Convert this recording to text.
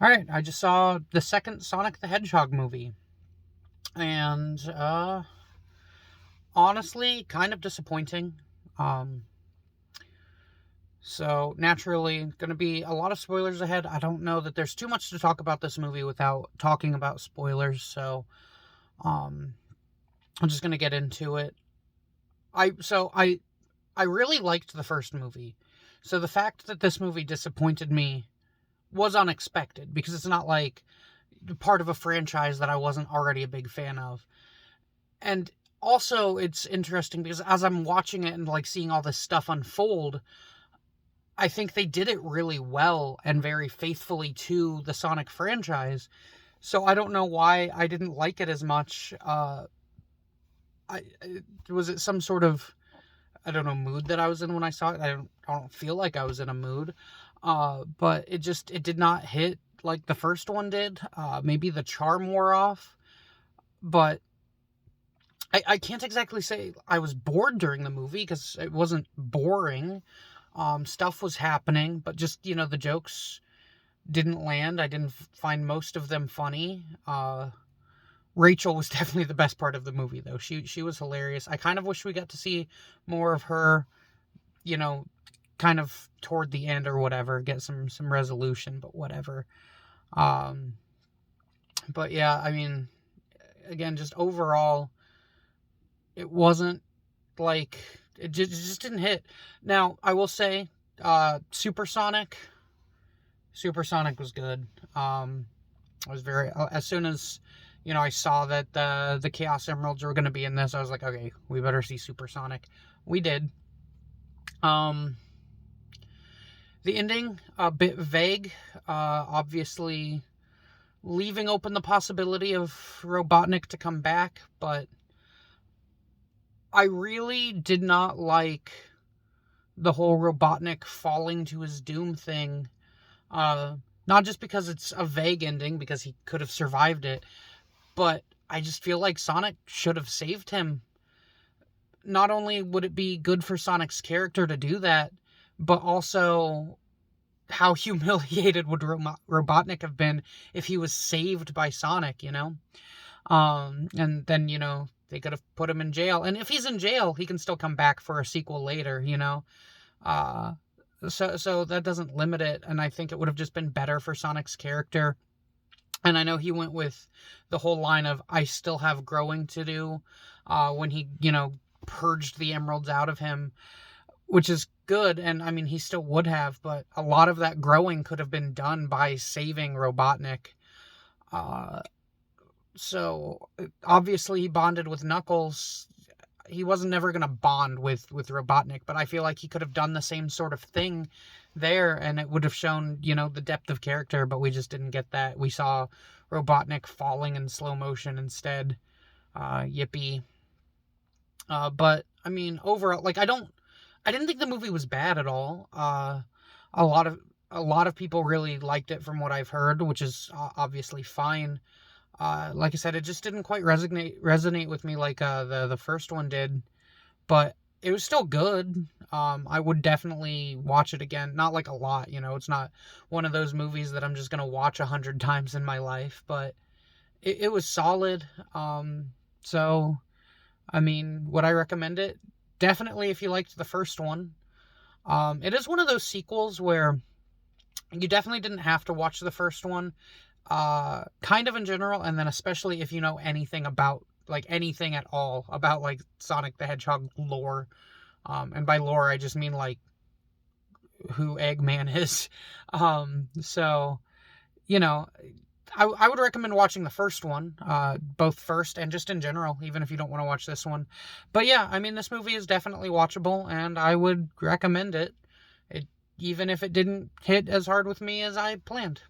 Alright, I just saw the second Sonic the Hedgehog movie. And, honestly, kind of disappointing. Um, so, naturally, going to be a lot of spoilers ahead. I don't know that there's too much to talk about this movie without talking about spoilers, so, um, I'm just going to get into it. I really liked the first movie. So, the fact that this movie disappointed me was unexpected because it's not like part of a franchise that I wasn't already a big fan of. And also, it's interesting because as I'm watching it and like seeing all this stuff unfold, I think they did it really well and very faithfully to the Sonic franchise. So I don't know why I didn't like it as much. I was it some sort of, I don't know, mood that I was in when I saw it. I don't feel like I was in a mood. But it did not hit like the first one did. Maybe the charm wore off, but I can't exactly say I was bored during the movie because it wasn't boring. Stuff was happening, but just, the jokes didn't land. I didn't find most of them funny. Rachel was definitely the best part of the movie, though. She was hilarious. I kind of wish we got to see more of her, you know, kind of toward the end or whatever, get some resolution, but whatever. Um, but yeah, I mean, again, just overall, it wasn't like it just didn't hit. Now, I will say, Supersonic was good. I was very as soon as I saw that the Chaos Emeralds were going to be in this, I was like, okay, we better see Supersonic. We did. Um, the ending a bit vague. Obviously, leaving open the possibility of Robotnik to come back, but I really did not like the whole Robotnik falling to his doom thing. Not just because it's a vague ending, because he could have survived it, but I just feel like Sonic should have saved him. Not only would it be good for Sonic's character to do that, but also how humiliated would Robotnik have been if he was saved by Sonic. And then, they could have put him in jail. And if he's in jail, he can still come back for a sequel later. Uh, so that doesn't limit it, and I think it would have just been better for Sonic's character. And I know he went with the whole line of "I still have growing to do," when he purged the emeralds out of him, which is good. And I mean, he still would have, but a lot of that growing could have been done by saving Robotnik. Uh, so obviously he bonded with Knuckles. He wasn't never going to bond with Robotnik, but I feel like he could have done the same sort of thing there, and it would have shown, the depth of character, but we just didn't get that. We saw Robotnik falling in slow motion instead. Yippee. But, I mean, overall, like, I didn't think the movie was bad at all. A lot of, people really liked it from what I've heard, which is obviously fine. Like I said, it just didn't quite resonate with me like the first one did, but it was still good. I would definitely watch it again. Not like a lot, it's not one of those movies that I'm just gonna watch 100 times in my life, but it was solid. So I mean, would I recommend it? Definitely if you liked the first one. It is one of those sequels where you definitely didn't have to watch the first one, kind of in general, and then especially if you know anything about, like, anything at all about, like, Sonic the Hedgehog lore. And by lore, I just mean, like, who Eggman is. So, you know, I would recommend watching the first one, both first and just in general, even if you don't want to watch this one. But yeah, I mean, this movie is definitely watchable, and I would recommend it, even if it didn't hit as hard with me as I planned.